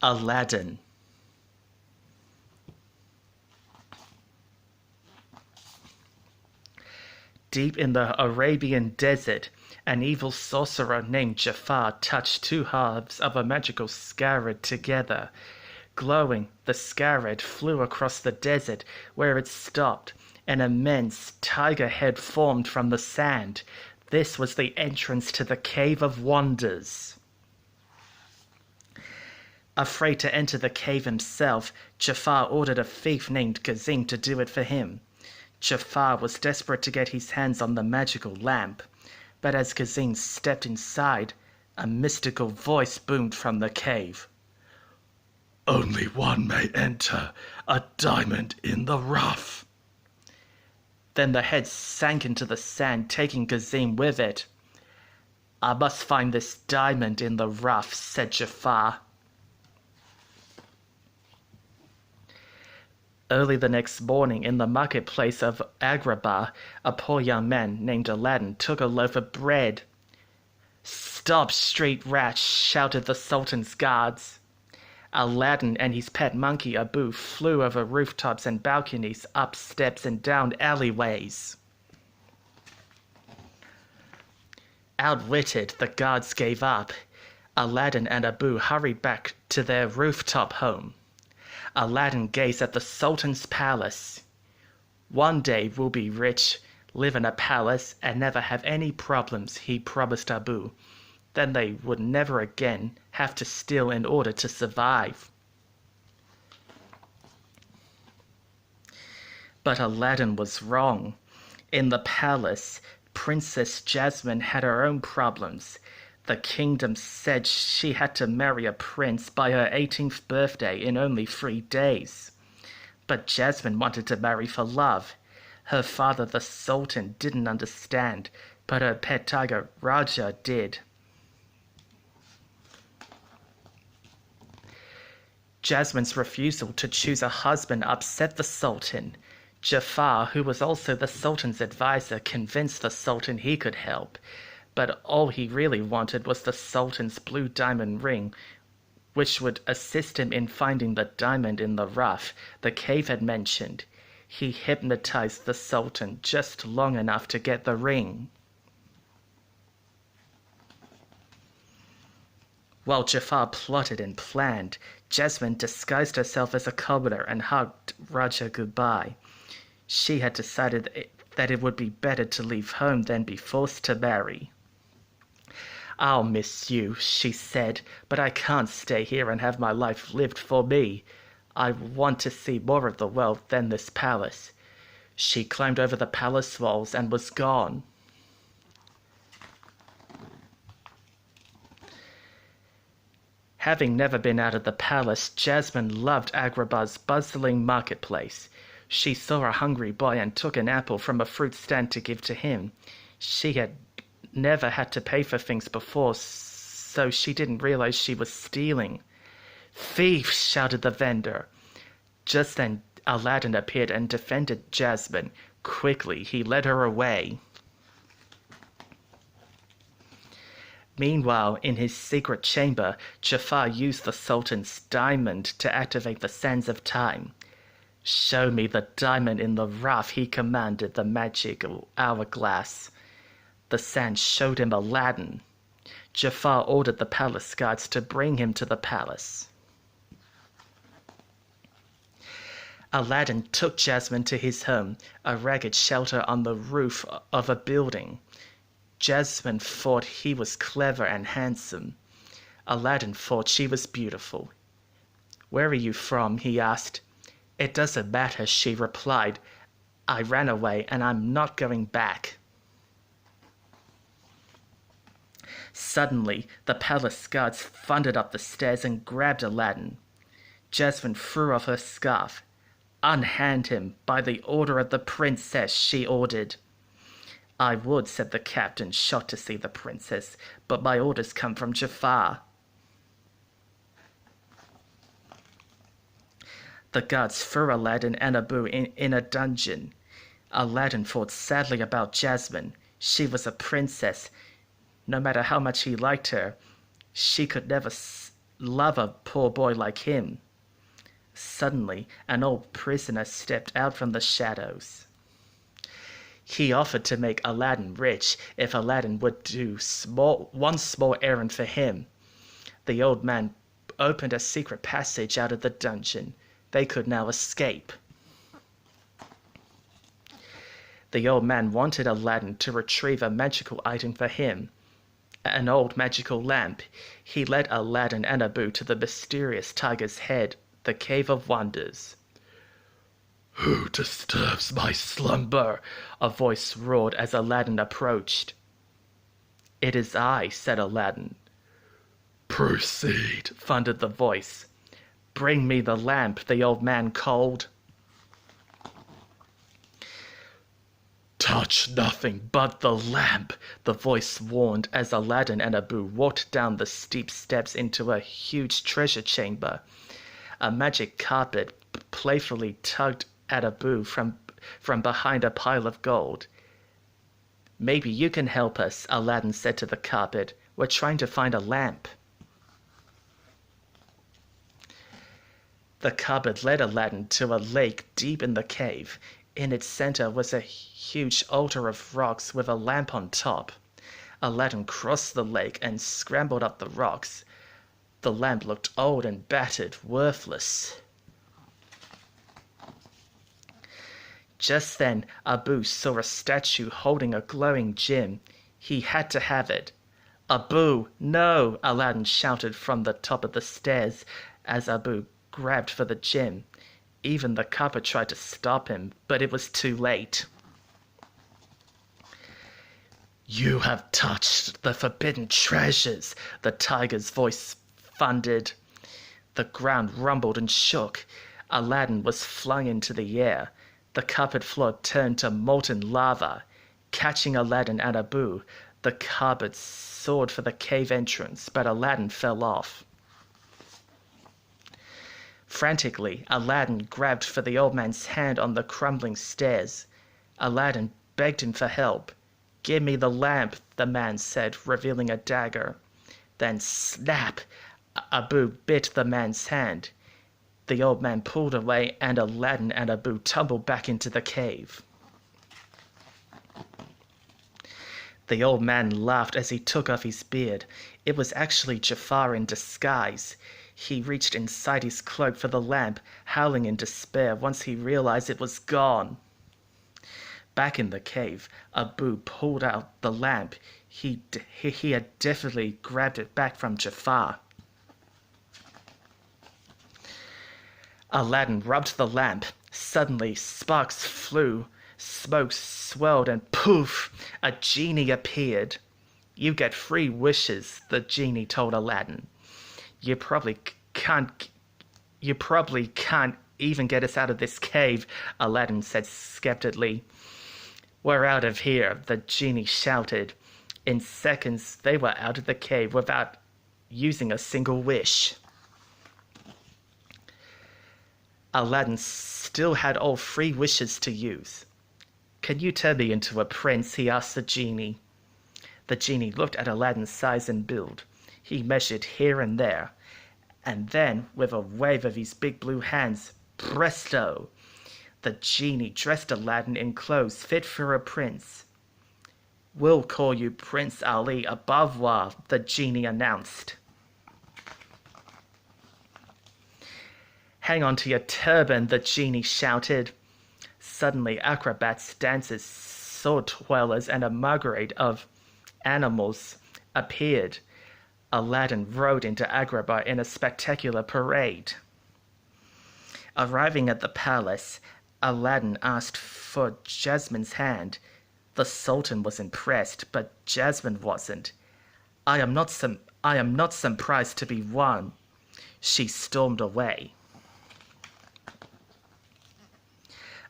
Aladdin. Deep in the Arabian desert, an evil sorcerer named Jafar touched two halves of a magical scarab together. Glowing, the scarab flew across the desert. Where it stopped, an immense tiger head formed from the sand. This was the entrance to the Cave of Wonders. Afraid to enter the cave himself, Jafar ordered a thief named Genie to do it for him. Jafar was desperate to get his hands on the magical lamp, but as Genie stepped inside, a mystical voice boomed from the cave. "Only one may enter, a diamond in the rough." Then the head sank into the sand, taking Genie with it. "I must find this diamond in the rough," said Jafar. Early the next morning, in the marketplace of Agrabah, a poor young man named Aladdin took a loaf of bread. "Stop, street rats!" shouted the Sultan's guards. Aladdin and his pet monkey Abu flew over rooftops and balconies, up steps and down alleyways. Outwitted, the guards gave up. Aladdin and Abu hurried back to their rooftop home. Aladdin gazed at the Sultan's palace. "One day we'll be rich, live in a palace, and never have any problems," he promised Abu. Then they would never again have to steal in order to survive. But Aladdin was wrong. In the palace, Princess Jasmine had her own problems. The kingdom said she had to marry a prince by her 18th birthday in only 3 days. But Jasmine wanted to marry for love. Her father, the Sultan, didn't understand, but her pet tiger, Raja, did. Jasmine's refusal to choose a husband upset the Sultan. Jafar, who was also the Sultan's advisor, convinced the Sultan he could help. But all he really wanted was the Sultan's blue diamond ring, which would assist him in finding the diamond in the rough the cave had mentioned. He hypnotized the Sultan just long enough to get the ring. While Jafar plotted and planned, Jasmine disguised herself as a commoner and hugged Raja goodbye. She had decided that it would be better to leave home than be forced to marry. "I'll miss you," she said, "but I can't stay here and have my life lived for me. I want to see more of the world than this palace." She climbed over the palace walls and was gone. Having never been out of the palace, Jasmine loved Agrabah's bustling marketplace. She saw a hungry boy and took an apple from a fruit stand to give to him. She had never had to pay for things before, so she didn't realize she was stealing. "Thief!" shouted the vendor. Just then Aladdin appeared and defended Jasmine. Quickly, he led her away. Meanwhile, in his secret chamber, Jafar used the Sultan's diamond to activate the sands of time. "Show me the diamond in the rough," he commanded the magical hourglass. The sand showed him Aladdin. Jafar ordered the palace guards to bring him to the palace. Aladdin took Jasmine to his home, a ragged shelter on the roof of a building. Jasmine thought he was clever and handsome. Aladdin thought she was beautiful. "Where are you from?" he asked. "It doesn't matter," she replied. "I ran away and I'm not going back." Suddenly, the palace guards thundered up the stairs and grabbed Aladdin. Jasmine threw off her scarf. "Unhand him, by the order of the princess," she ordered. "I would," said the captain, shocked to see the princess, "but my orders come from Jafar." The guards threw Aladdin and Abu in a dungeon. Aladdin thought sadly about Jasmine. She was a princess. No matter how much he liked her, she could never love a poor boy like him. Suddenly, an old prisoner stepped out from the shadows. He offered to make Aladdin rich if Aladdin would do one small errand for him. The old man opened a secret passage out of the dungeon. They could now escape. The old man wanted Aladdin to retrieve a magical item for him, an old magical lamp. He led Aladdin and Abu to the mysterious tiger's head, the Cave of Wonders. "Who disturbs my slumber?" A voice roared as Aladdin approached. "It is I," said Aladdin. "Proceed," thundered the voice. "Bring me the lamp," the old man called. "Touch nothing but the lamp," the voice warned as Aladdin and Abu walked down the steep steps into a huge treasure chamber. A magic carpet playfully tugged at Abu from behind a pile of gold. "Maybe you can help us," Aladdin said to the carpet. "We're trying to find a lamp." The carpet led Aladdin to a lake deep in the cave. In its center was a huge altar of rocks with a lamp on top. Aladdin crossed the lake and scrambled up the rocks. The lamp looked old and battered, worthless. Just then, Abu saw a statue holding a glowing gem. He had to have it. "Abu, no!" Aladdin shouted from the top of the stairs as Abu grabbed for the gem. Even the carpet tried to stop him, but it was too late. "You have touched the forbidden treasures," the tiger's voice thundered. The ground rumbled and shook. Aladdin was flung into the air. The carpet floor turned to molten lava. Catching Aladdin and Abu, the carpet soared for the cave entrance, but Aladdin fell off. Frantically, Aladdin grabbed for the old man's hand on the crumbling stairs. Aladdin begged him for help. "Give me the lamp," the man said, revealing a dagger. Then snap! Abu bit the man's hand. The old man pulled away and Aladdin and Abu tumbled back into the cave. The old man laughed as he took off his beard. It was actually Jafar in disguise. He reached inside his cloak for the lamp, howling in despair once he realized it was gone. Back in the cave, Abu pulled out the lamp. He had definitely grabbed it back from Jafar. Aladdin rubbed the lamp. Suddenly, sparks flew, smoke swirled, and poof! A genie appeared. "You get 3 wishes," the genie told Aladdin. You probably can't even get us out of this cave," Aladdin said skeptically. "We're out of here," the genie shouted. In seconds, they were out of the cave without using a single wish. Aladdin still had all 3 wishes to use. "Can you turn me into a prince?" he asked the genie. The genie looked at Aladdin's size and build. He measured here and there. And then, with a wave of his big blue hands, presto! The genie dressed Aladdin in clothes fit for a prince. "We'll call you Prince Ali au revoir," the genie announced. "Hang on to your turban," the genie shouted. Suddenly, acrobats, dancers, sword twirlers, and a margarade of animals appeared. Aladdin rode into Agrabah in a spectacular parade. Arriving at the palace, Aladdin asked for Jasmine's hand. The Sultan was impressed, but Jasmine wasn't. I am not some prize to be won." She stormed away.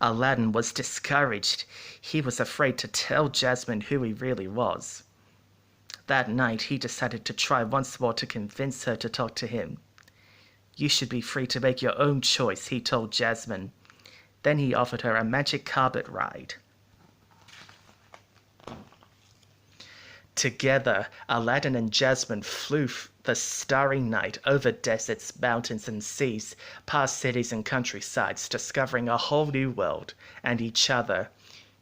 Aladdin was discouraged. He was afraid to tell Jasmine who he really was. That night, he decided to try once more to convince her to talk to him. "You should be free to make your own choice," he told Jasmine. Then he offered her a magic carpet ride. Together, Aladdin and Jasmine flew the starry night over deserts, mountains, and seas, past cities and countrysides, discovering a whole new world and each other.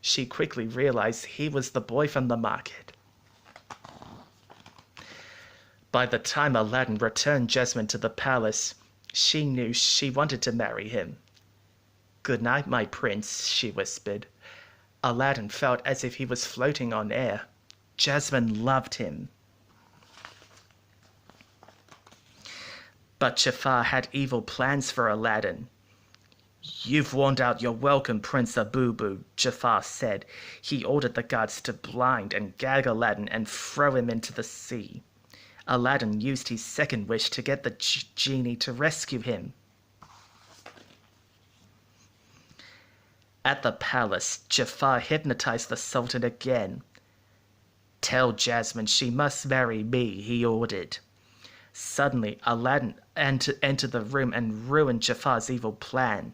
She quickly realized he was the boy from the market. By the time Aladdin returned Jasmine to the palace, she knew she wanted to marry him. "Good night, my prince," she whispered. Aladdin felt as if he was floating on air. Jasmine loved him. But Jafar had evil plans for Aladdin. "You've worn out your welcome, Prince Abubu," Jafar said. He ordered the guards to blind and gag Aladdin and throw him into the sea. Aladdin used his second wish to get the genie to rescue him. At the palace, Jafar hypnotized the Sultan again. "Tell Jasmine she must marry me," he ordered. Suddenly, Aladdin entered the room and ruined Jafar's evil plan.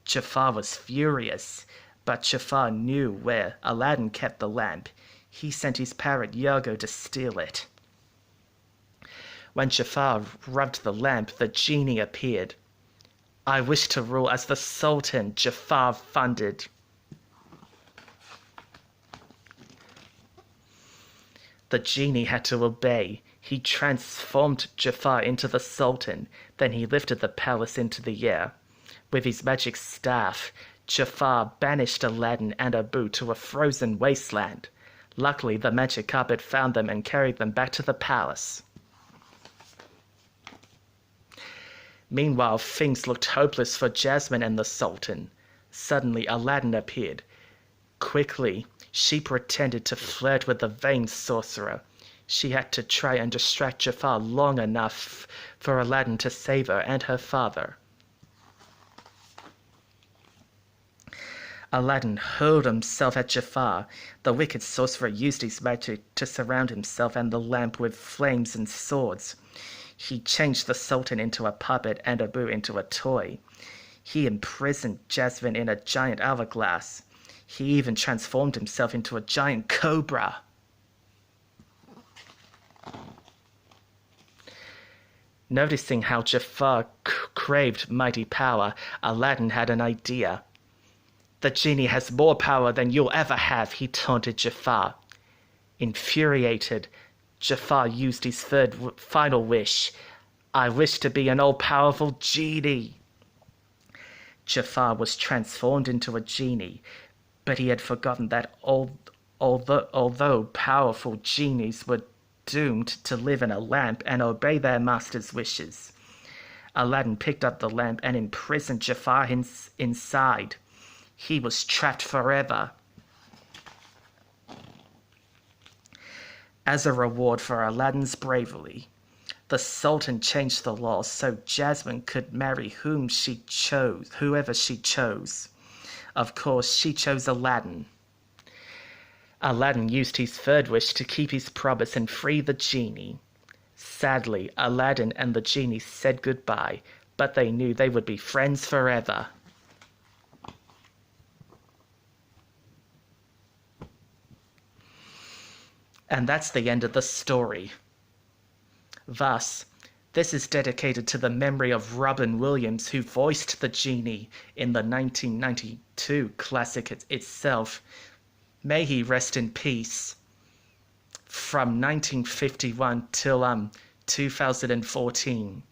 Jafar was furious, but Jafar knew where Aladdin kept the lamp. He sent his parrot Yago to steal it. When Jafar rubbed the lamp, the genie appeared. "I wish to rule as the Sultan," Jafar thundered. The genie had to obey. He transformed Jafar into the Sultan. Then he lifted the palace into the air. With his magic staff, Jafar banished Aladdin and Abu to a frozen wasteland. Luckily, the magic carpet found them and carried them back to the palace. Meanwhile, things looked hopeless for Jasmine and the Sultan. Suddenly, Aladdin appeared. Quickly, she pretended to flirt with the vain sorcerer. She had to try and distract Jafar long enough for Aladdin to save her and her father. Aladdin hurled himself at Jafar. The wicked sorcerer used his magic to surround himself and the lamp with flames and swords. He changed the Sultan into a puppet and Abu into a toy. He imprisoned Jasmine in a giant hourglass. He even transformed himself into a giant cobra. Noticing how Jafar craved mighty power, Aladdin had an idea. "The genie has more power than you'll ever have," he taunted Jafar. Infuriated, Jafar used his final wish. "I wish to be an all-powerful genie." Jafar was transformed into a genie, but he had forgotten that although powerful genies were doomed to live in a lamp and obey their master's wishes. Aladdin picked up the lamp and imprisoned Jafar inside. He was trapped forever. As a reward for Aladdin's bravery, the Sultan changed the laws so Jasmine could marry whoever she chose. Of course, she chose Aladdin. Aladdin used his third wish to keep his promise and free the genie. Sadly, Aladdin and the genie said goodbye, but they knew they would be friends forever. And that's the end of the story. Thus, this is dedicated to the memory of Robin Williams, who voiced the genie in the 1992 classic itself. May he rest in peace. From 1951 till 2014.